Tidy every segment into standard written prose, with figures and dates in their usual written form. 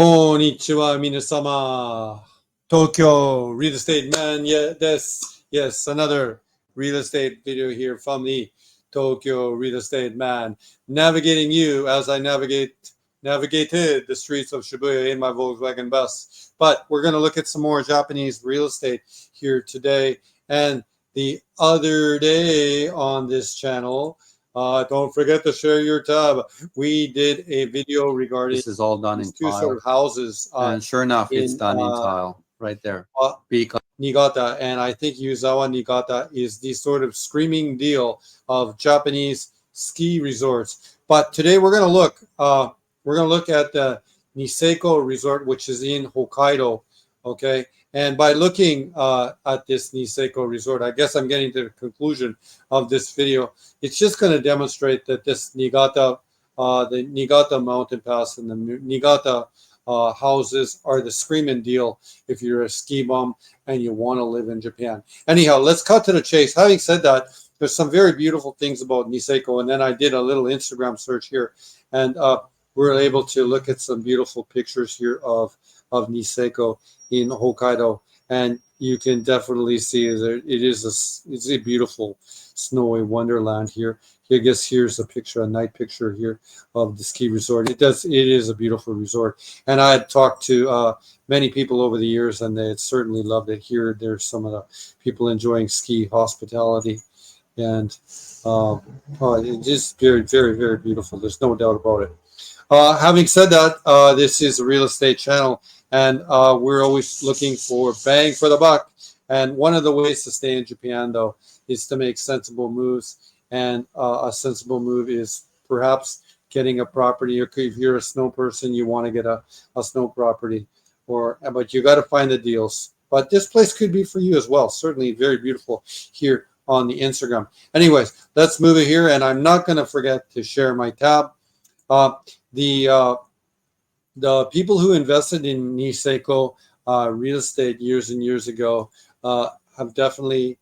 Konnichiwa, minasama. Tokyo Real Estate Man. Yes, another real estate video here from the Tokyo Real Estate Man, navigating you as I navigated the streets of Shibuya in my Volkswagen bus. But we're going to look at some more Japanese real estate here today and the other day on this channel. Don't forget to share your tab. We did a video regarding This is all done in these two tile. sort of houses And sure enough, it's in done in tile right there. Because Niigata, and I think Yuzawa Niigata is the sort of screaming deal of Japanese ski resorts. But today we're going to look at the Niseko resort, which is in Hokkaido. Okay, and by looking at this Niseko resort, I guess I'm getting to the conclusion of this video. It's just going to demonstrate that this Niigata, the Niigata mountain pass and the Niigata houses are the screaming deal if you're a ski bum and you want to live in Japan. Anyhow, let's cut to the chase. Having said that, there's some very beautiful things about Niseko, and then I did a little Instagram search here, and we're able to look at some beautiful pictures here of Niseko in Hokkaido, and you can definitely see that it's a beautiful snowy wonderland here. I guess here's a night picture here of the ski resort. It is a beautiful resort, and I had talked to many people over the years, and they had certainly loved it. Here, there's some of the people enjoying ski hospitality, and it's just very, very, very beautiful. There's no doubt about it. Having said that, this is a real estate channel, and we're always looking for bang for the buck. And one of the ways to stay in Japan, though, is to make sensible moves. And a sensible move is perhaps getting a property. Or if you're a snow person, you want to get a snow property, but you got to find the deals. But this place could be for you as well. Certainly very beautiful here on the Instagram. Anyways, let's move it here, and I'm not going to forget to share my tab. The people who invested in Niseko real estate years and years ago have definitely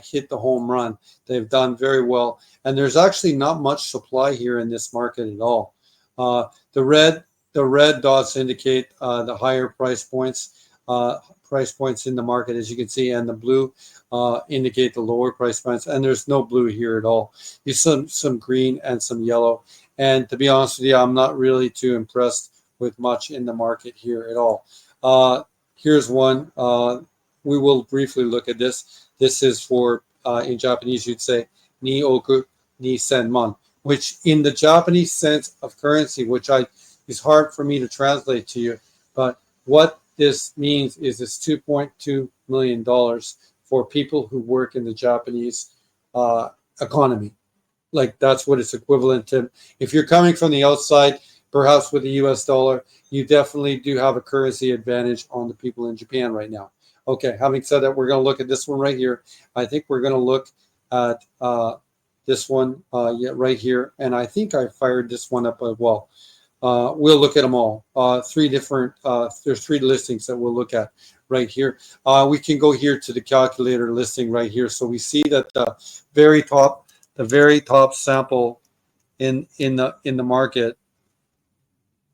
hit the home run. They've done very well, and there's actually not much supply here in this market at all. The red dots indicate the higher price points in the market, as you can see, and the blue indicate the lower price points. And there's no blue here at all. There's some green and some yellow. And to be honest with you, I'm not really too impressed with much in the market here at all. Here's one. We will briefly look at this. This is for, in Japanese, you'd say, ni oku ni senman, which in the Japanese sense of currency, which is hard for me to translate to you. But what this means is it's $2.2 million for people who work in the Japanese economy. Like, that's what it's equivalent to. If you're coming from the outside, perhaps with the US dollar, you definitely do have a currency advantage on the people in Japan right now. Okay, having said that, we're going to look at this one right here. I think we're going to look at this one right here. And I think I fired this one up as well. We'll look at them all. There's three listings that we'll look at right here. We can go here to the calculator listing right here. So we see that the very top sample in the market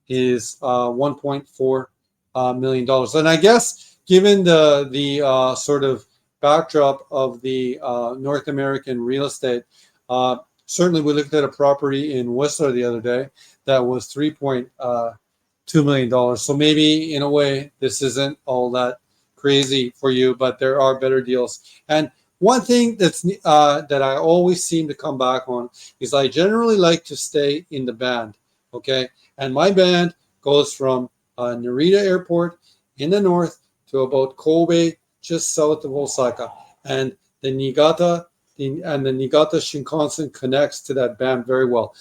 is $1.4 million. And I guess given the sort of backdrop of the North American real estate, certainly we looked at a property in Whistler the other day that was $3.2 million. So maybe in a way this isn't all that crazy for you, but there are better deals. And one thing that I always seem to come back on is I generally like to stay in the band. Okay, and my band goes from Narita Airport in the north to about Kobe, just south of Osaka, and the Niigata Shinkansen connects to that band very well.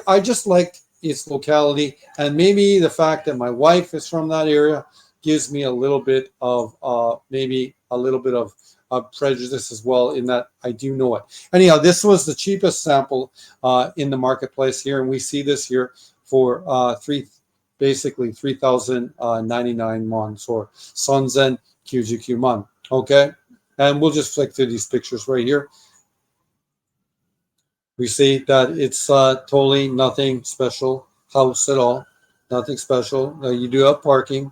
I just like its locality, and maybe the fact that my wife is from that area gives me a little bit of prejudice as well, in that I do know it. Anyhow, this was the cheapest sample in the marketplace here, and we see this here for basically 3,099 won, or Sonzen Kyujuku man. Okay, and we'll just flick through these pictures right here. We see that it's totally nothing special house at all. Nothing special. You do have parking.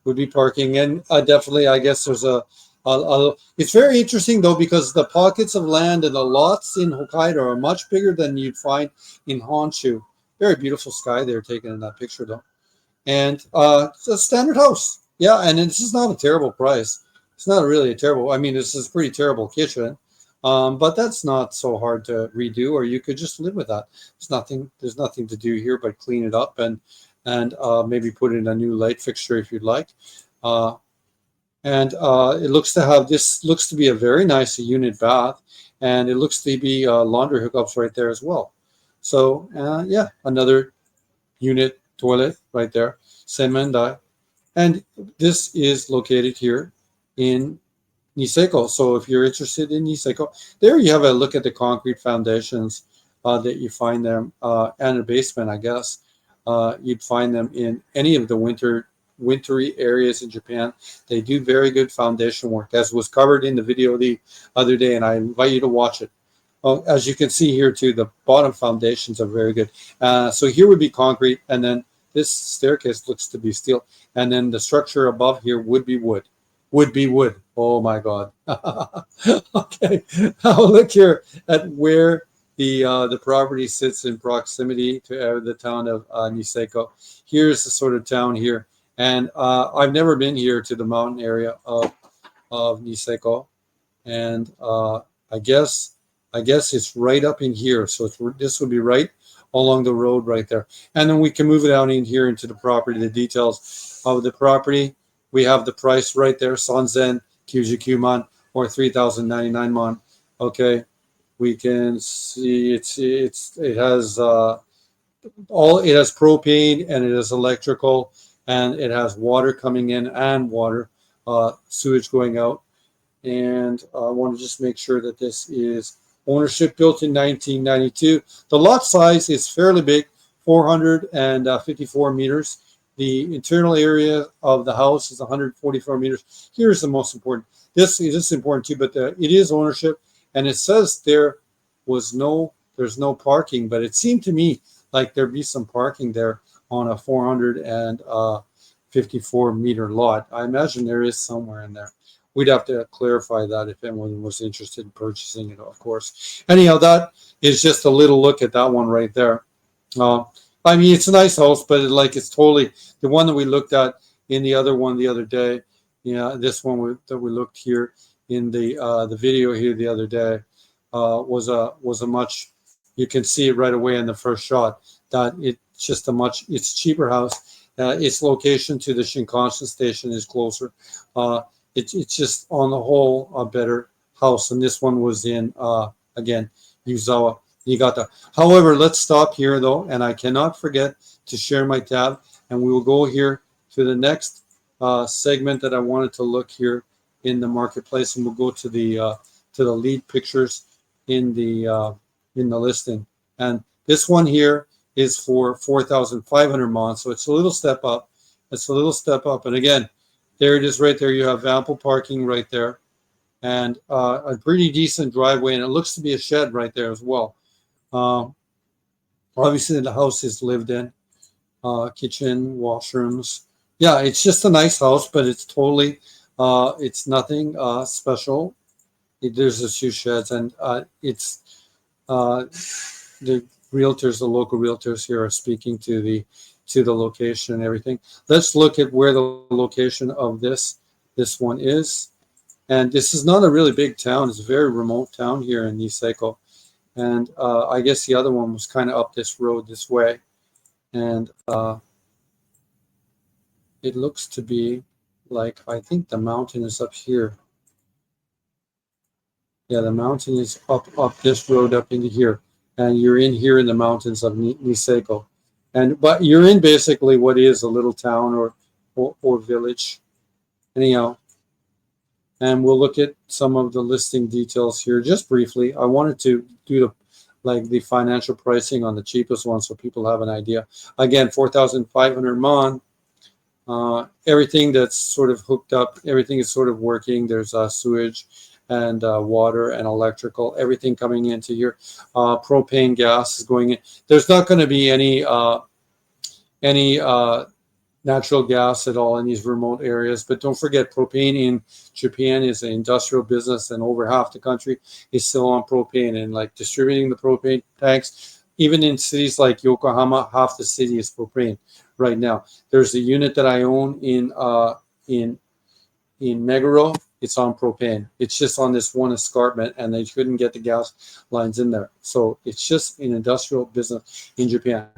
Would be parking, and definitely, I guess there's it's very interesting though because the pockets of land and the lots in Hokkaido are much bigger than you'd find in Honshu. Very beautiful sky there taken in that picture though, and it's a standard house. Yeah, and this is not a terrible price. It's not really a terrible. I mean, this is a pretty terrible kitchen, but that's not so hard to redo, or you could just live with that. There's nothing. There's nothing to do here but clean it up and maybe put in a new light fixture if you'd like. Uh, and it looks to have this looks to be a very nice unit bath, and it looks to be laundry hookups right there as well. So yeah, another unit toilet right there, Senmendai, and this is located here in Niseko. So if you're interested in Niseko, there you have a look at the concrete foundations that you find them and a basement, I guess. You'd find them in any of the wintry areas in Japan. They do very good foundation work, as was covered in the video the other day, and I invite you to watch it. Well, as you can see here too, the bottom foundations are very good. So here would be concrete, and then this staircase looks to be steel, and then the structure above here would be wood. Would be wood. Oh my God. Okay, now look here at where the property sits in proximity to the town of Niseko. Here's the sort of town here, and I've never been here to the mountain area of Niseko, and I guess it's right up in here. So this would be right along the road right there, and then we can move it out in here into the property, the details of the property. We have the price right there, Sanzen Kyuju Man, or 3,099 man. Okay, we can see it has it has propane and it has electrical and it has water coming in and water sewage going out. And I want to just make sure that this is ownership built in 1992. The lot size is fairly big, 454 meters. The internal area of the house is 144 meters. Here's the most important. This is important too, but it is ownership, and it says there's no parking, but it seemed to me like there'd be some parking there on a 454 meter lot. I imagine there is somewhere in there. We'd have to clarify that if anyone was interested in purchasing it, of course. Anyhow, that is just a little look at that one right there. I mean, it's a nice house, but it's totally the one that we looked at in the other one the other day. Yeah, this one that we looked here in the video here the other day was a much. You can see it right away in the first shot that it's cheaper house. Its location to the Shinkansen station is closer. It's just on the whole a better house, and this one was in again Yuzawa. Niigata. However, let's stop here though, and I cannot forget to share my tab, and we will go here to the next segment that I wanted to look here in the marketplace, and we'll go to the lead pictures in the listing. And this one here is for 4,500 mon, so it's a little step up. It's a little step up, and again, there it is right there. You have ample parking right there, and a pretty decent driveway, and it looks to be a shed right there as well. Obviously, the house is lived in, kitchen, washrooms. Yeah, it's just a nice house, but it's totally, it's nothing special. There's a few sheds, and it's the realtors, the local realtors here are speaking to the location and everything. Let's look at where the location of this one is. And this is not a really big town. It's a very remote town here in Niseko. And I guess the other one was kind of up this road this way. And it looks to be like, I think the mountain is up here. Yeah, the mountain is up this road up into here. And you're in here in the mountains of Niseko. But you're in basically what is a little town or village. Anyhow, and we'll look at some of the listing details here just briefly. I wanted to do the financial pricing on the cheapest one so people have an idea. Again, 4,500 mon. Everything that's sort of hooked up, everything is sort of working. There's sewage and water and electrical, everything coming into here. Propane gas is going in. There's not going to be any any natural gas at all in these remote areas. But don't forget, propane in Japan is an industrial business, and over half the country is still on propane, and like distributing the propane tanks. Even in cities like Yokohama, half the city is propane right now. There's a unit that I own in Meguro. It's on propane. It's just on this one escarpment, and they couldn't get the gas lines in there. So it's just an industrial business in Japan.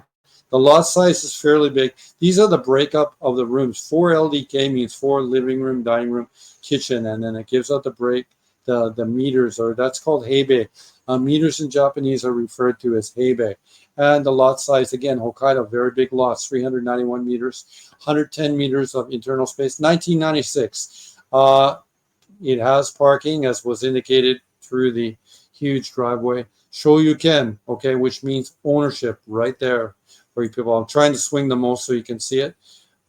The lot size is fairly big. These are the breakup of the rooms. 4 LDK means 4 living room, dining room, kitchen, and then it gives out the meters, or that's called heibei. Meters in Japanese are referred to as heibei. And the lot size, again, Hokkaido, very big lots, 391 meters, 110 meters of internal space, 1996. It has parking, as was indicated through the huge driveway. Shoryuken, okay, which means ownership right there for you people. I'm trying to swing the most so you can see it.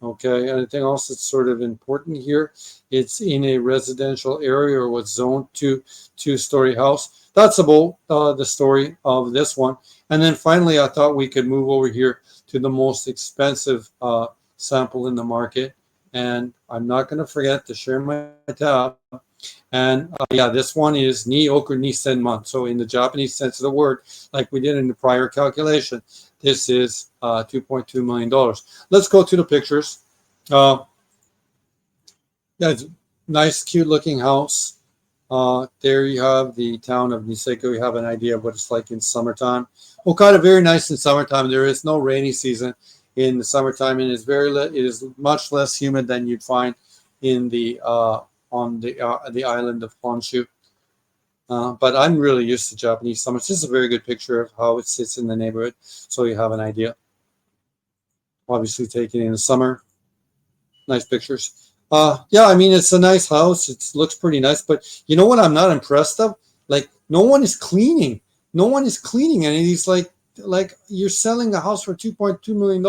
Okay, anything else that's sort of important here? It's in a residential area, or what's zoned to two-story house. That's about the story of this one. And then finally, I thought we could move over here to the most expensive sample in the market. And I'm not going to forget to share my tab. And yeah, this one is ni oku nisenman. So in the Japanese sense of the word, like we did in the prior calculation, this is $2.2 million. Let's go to the pictures. Yeah, it's a nice, cute looking house. There you have the town of Niseko. You have an idea of what it's like in summertime. Hokkaido, very nice in summertime. There is no rainy season in the summertime, and it is much less humid than you'd find in the on the island of Honshu. But I'm really used to Japanese summers. This is a very good picture of how it sits in the neighborhood, so you have an idea. Obviously taken in the summer. Nice pictures. Yeah, I mean, it's a nice house. It looks pretty nice, but you know what I'm not impressed of? Like, no one is cleaning. No one is cleaning any of these. Like you're selling a house for $2.2 million.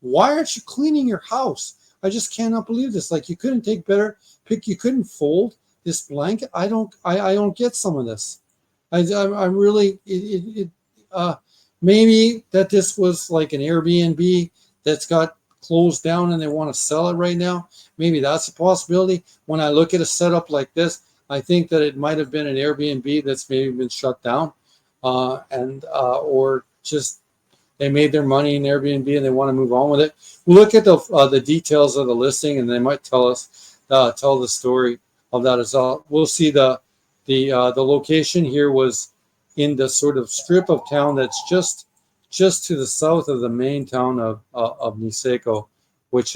Why aren't you cleaning your house? I just cannot believe this. Like, you couldn't take better pick. You couldn't fold this blanket. I don't get some of this. I'm really maybe that this was like an Airbnb that's got closed down and they want to sell it right now. Maybe that's a possibility. When I look at a setup like this, I think that it might have been an Airbnb that's maybe been shut down, or just they made their money in Airbnb and they want to move on with it. We'll look at the details of the listing, and they might tell the story of that as well. We'll see the location here was in the sort of strip of town that's just to the south of the main town of Niseko, which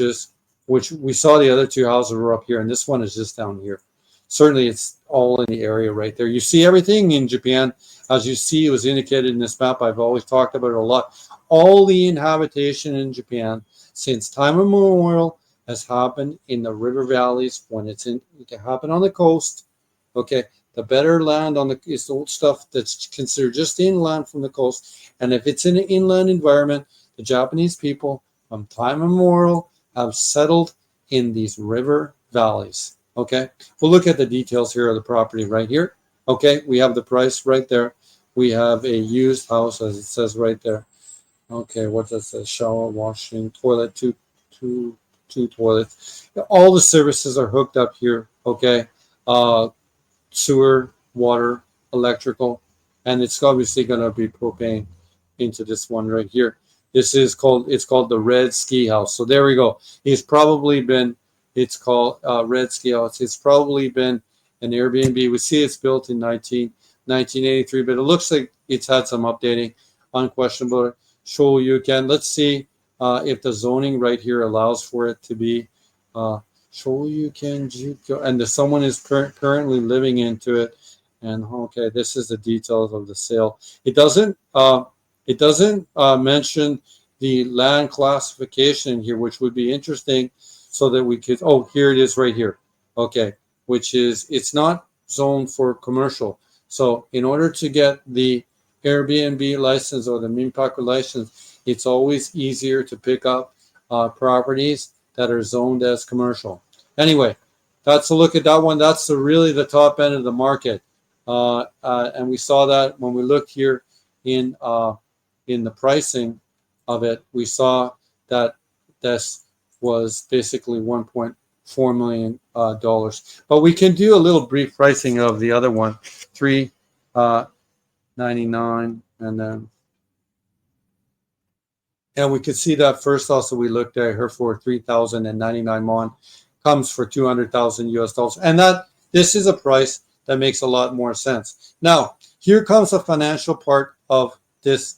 we saw the other two houses were up here, and this one is just down here. Certainly, it's all in the area right there. You see everything in Japan, as you see, it was indicated in this map. I've always talked about it a lot. All the inhabitation in Japan since time immemorial has happened in the river valleys. When it can happen on the coast. Okay, the better land is the old stuff that's considered just inland from the coast. And if it's in an inland environment, the Japanese people from time immemorial have settled in these river valleys. Okay, we'll look at the details here of the property right here. Okay, we have the price right there. We have a used house, as it says right there. Okay, what does it say? Shower, washing, toilet, two toilets. All the services are hooked up here. Okay, sewer, water, electrical, and it's obviously going to be propane into this one right here. It's called the Red Ski House. So there we go. It's called Red Ski House. It's probably been an Airbnb. We see it's built in 1983, but it looks like it's had some updating. Unquestionable. Shoryuken. Let's see if the zoning right here allows for it to be Shoryuken Juko, and someone is currently living into it. And okay, this is the details of the sale. It doesn't mention the land classification here, which would be interesting, so that we could. Oh, here it is right here. Okay, which is it's not zoned for commercial. So in order to get the Airbnb license or the Minpaku license, it's always easier to pick up properties that are zoned as commercial. Anyway, that's a look at that one. That's really the top end of the market, and we saw that when we looked here in the pricing of it. We saw that this was basically $1.4 million dollars. But we can do a little brief pricing of the other one, $399, and we could see that first. Also, we looked at her for 3,099 won, comes for 200,000 US dollars, and that this is a price that makes a lot more sense. Now, here comes the financial part of this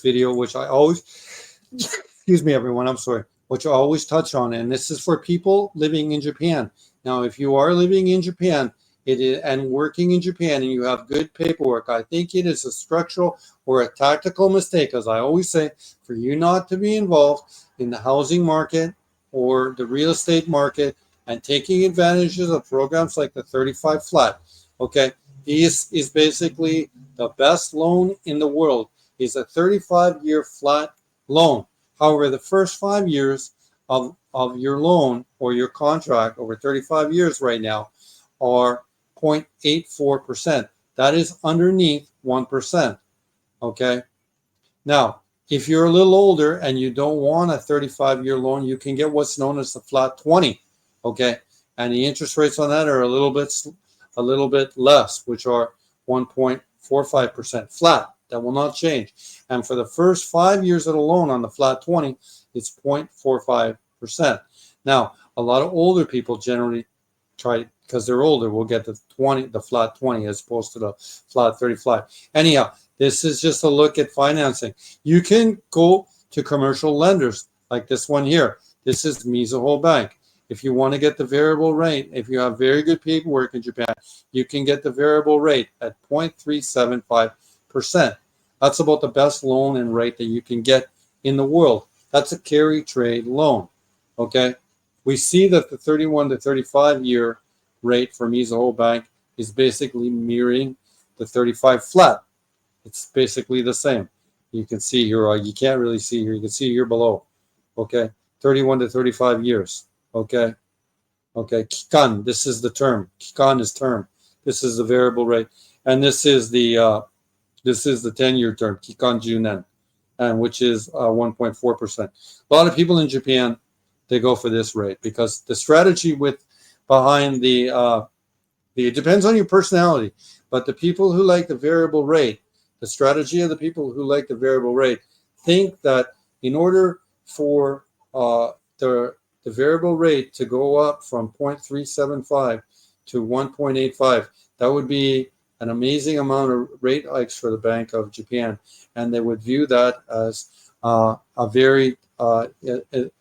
video, which I always, excuse me, everyone, I'm sorry, which I always touch on, and this is for people living in Japan. Now, if you are living in Japan, it is, and working in Japan, and you have good paperwork, I think it is a structural or a tactical mistake, as I always say, for you not to be involved in the housing market or the real estate market and taking advantages of programs like the 35 flat. Okay, this is basically the best loan in the world. Is a 35-year flat loan. However, the first 5 years of your loan or your contract over 35 years right now are 0.84%. That is underneath 1%. Okay. Now, if you're a little older and you don't want a 35-year loan, you can get what's known as the flat 20. Okay. And the interest rates on that are a little bit less, which are 1.45% flat. That will not change. And for the first 5 years of the loan on the flat 20, it's 0.45%. Now, a lot of older people generally try, because they're older, will get the flat 20 as opposed to the flat 35. Anyhow, this is just a look at financing. You can go to commercial lenders like this one here. This is Mizuho Bank. If you want to get the variable rate, if you have very good paperwork in Japan, you can get the variable rate at 0.375%. That's about the best loan and rate that you can get in the world. That's a carry trade loan. Okay, we see that the 31 to 35 year rate for Mizuho Bank is basically mirroring the 35 flat. It's basically the same. You can see here, or you can't really see here. You can see here below. Okay, 31 to 35 years. Okay, Kikan. This is the term. Kikan is term. This is the variable rate, and this is the 10-year term, Kikan Junen, and which is 1.4%. A lot of people in Japan, they go for this rate because the strategy behind it depends on your personality, but the people who like the variable rate, the strategy of the people who like the variable rate think that in order for the variable rate to go up from 0.375 to 1.85, that would be an amazing amount of rate hikes for the Bank of Japan, and they would view that as a very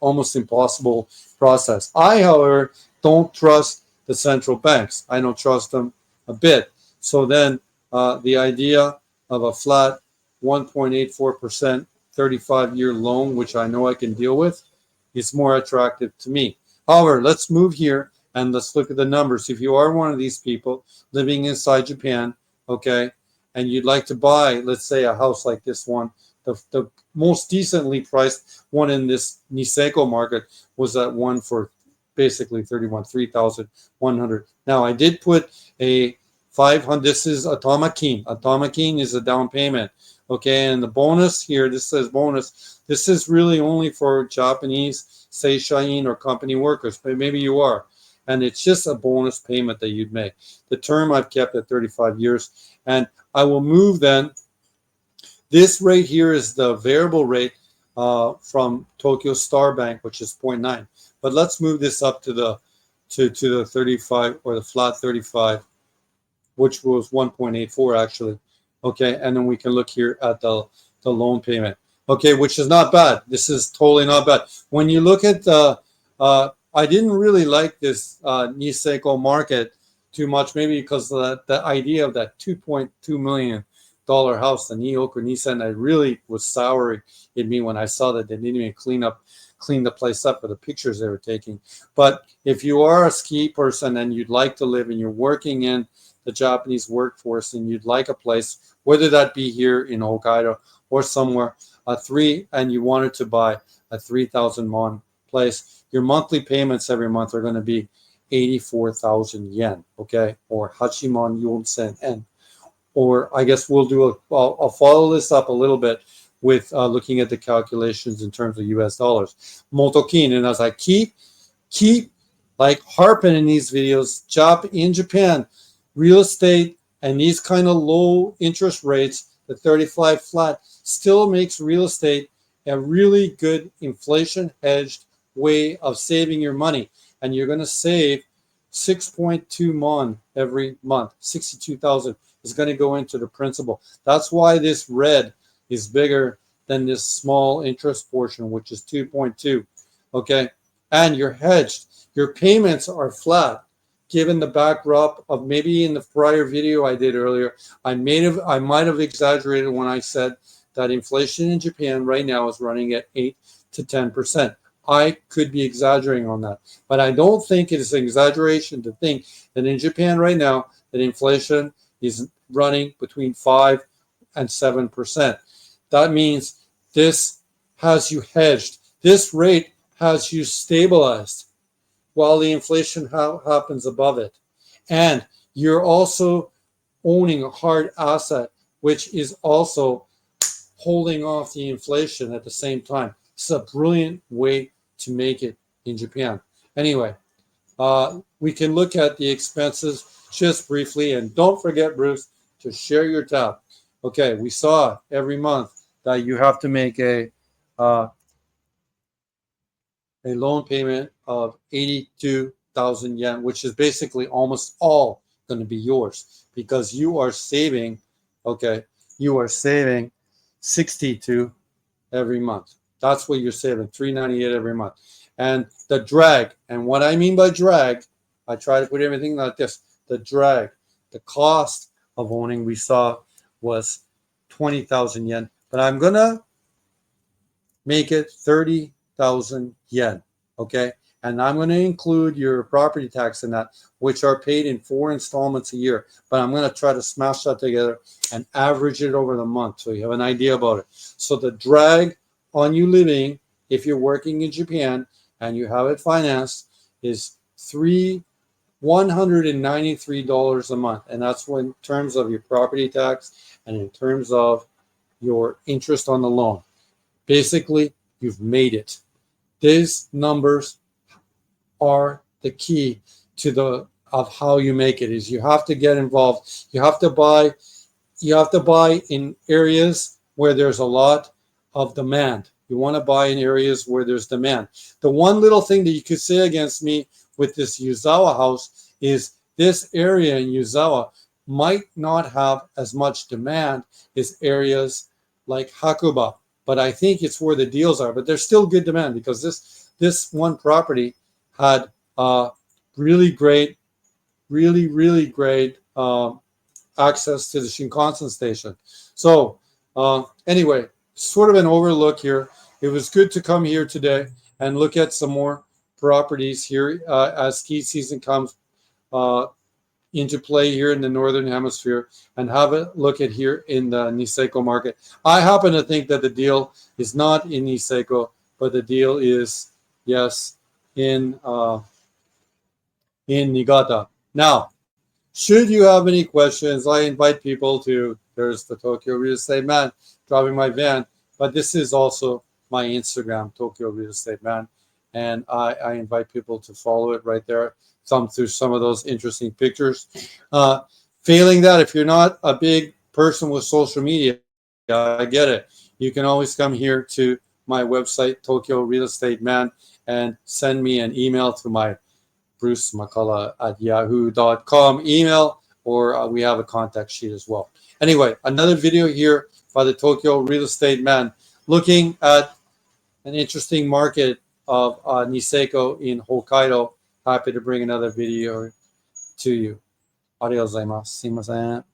almost impossible process. I, however, don't trust the central banks. I don't trust them a bit. So then the idea of a flat 1.84% 35-year loan, which I know I can deal with, is more attractive to me. However, let's move here and let's look at the numbers. If you are one of these people living inside Japan, okay, and you'd like to buy, let's say, a house like this one, the most decently priced one in this Niseko market was that one for basically 3,100. Now, I did put a 500. This is Atamakin. Atamakin is a down payment. Okay, and the bonus here, this says bonus. This is really only for Japanese seishain or company workers, but maybe you are. And it's just a bonus payment that you'd make. The term I've kept at 35 years. And I will move then. This rate here is the variable rate from Tokyo Star Bank, which is 0.9. But let's move this up to the 35 or the flat 35, which was 1.84 actually. Okay, and then we can look here at the loan payment. Okay, which is not bad. This is totally not bad. When you look at I didn't really like this Niseko market too much, maybe because of the idea of that $2.2 million house, the Nioku Nissan, I really was souring in me when I saw that they didn't even clean the place up for the pictures they were taking. But if you are a ski person and you'd like to live and you're working in the Japanese workforce and you'd like a place, whether that be here in Hokkaido or somewhere, and you wanted to buy a 3,000 won place, your monthly payments every month are going to be 84,000 yen, okay, or Hachimon Yonsen En. Or I guess I'll follow this up a little bit with looking at the calculations in terms of US dollars. Motokin, and as I keep like harping in these videos, in Japan, real estate and these kind of low interest rates, the 35 flat, still makes real estate a really good inflation hedged way of saving your money. And you're going to save 6.2 mon every month. 62,000 is going to go into the principal. That's why this red is bigger than this small interest portion, which is 2.2. Okay. And you're hedged. Your payments are flat. Given the backdrop of maybe in the prior video I did earlier, I might have exaggerated when I said that inflation in Japan right now is running at 8 to 10%. I could be exaggerating on that, but I don't think it is an exaggeration to think that in Japan right now that inflation is running between 5 and 7%. That means this has you hedged. This rate has you stabilized while the inflation happens above it. And you're also owning a hard asset, which is also holding off the inflation at the same time. It's a brilliant way to make it in Japan. Anyway, we can look at the expenses just briefly. And don't forget, Bruce, to share your tab. Okay, we saw every month that you have to make a loan payment of 82,000 yen, which is basically almost all going to be yours because you are saving, you are saving 62 every month. That's what you're saving, 398 every month. And the drag, and what I mean by drag, I try to put everything like this. The drag, the cost of owning we saw was 20,000 yen, but I'm going to make it 30,000 yen, okay? And I'm going to include your property tax in that, which are paid in 4 installments a year. But I'm going to try to smash that together and average it over the month so you have an idea about it. So the drag on you living, if you're working in Japan and you have it financed, is $193 a month. And that's when, in terms of your property tax and in terms of your interest on the loan. Basically, you've made it. These numbers are the key to of how you make it. Is you have to get involved. You have to buy in areas where there's a lot of demand. You want to buy in areas where there's demand. The one little thing that you could say against me with this Yuzawa house is this area in Yuzawa might not have as much demand as areas like Hakuba. But I think it's where the deals are. But there's still good demand because this one property had really great access to the Shinkansen station. So anyway, sort of an overlook here. It was good to come here today and look at some more properties here as ski season comes into play here in the Northern Hemisphere and have a look at here in the Niseko market. I happen to think that the deal is not in Niseko, but the deal is, yes, in Niigata. Now, should you have any questions, I invite people to, there's the Tokyo Real Estate Man driving my van, but this is also my Instagram, Tokyo Real Estate Man. And I invite people to follow it right there, thumb through some of those interesting pictures. Failing that, if you're not a big person with social media, I get it. You can always come here to my website, Tokyo Real Estate Man, and send me an email to my brucemccullough@yahoo.com email, or we have a contact sheet as well. Anyway, another video here by the Tokyo Real Estate Man, looking at an interesting market of Niseko in Hokkaido. Happy to bring another video to you. ありがとうございます。すいません。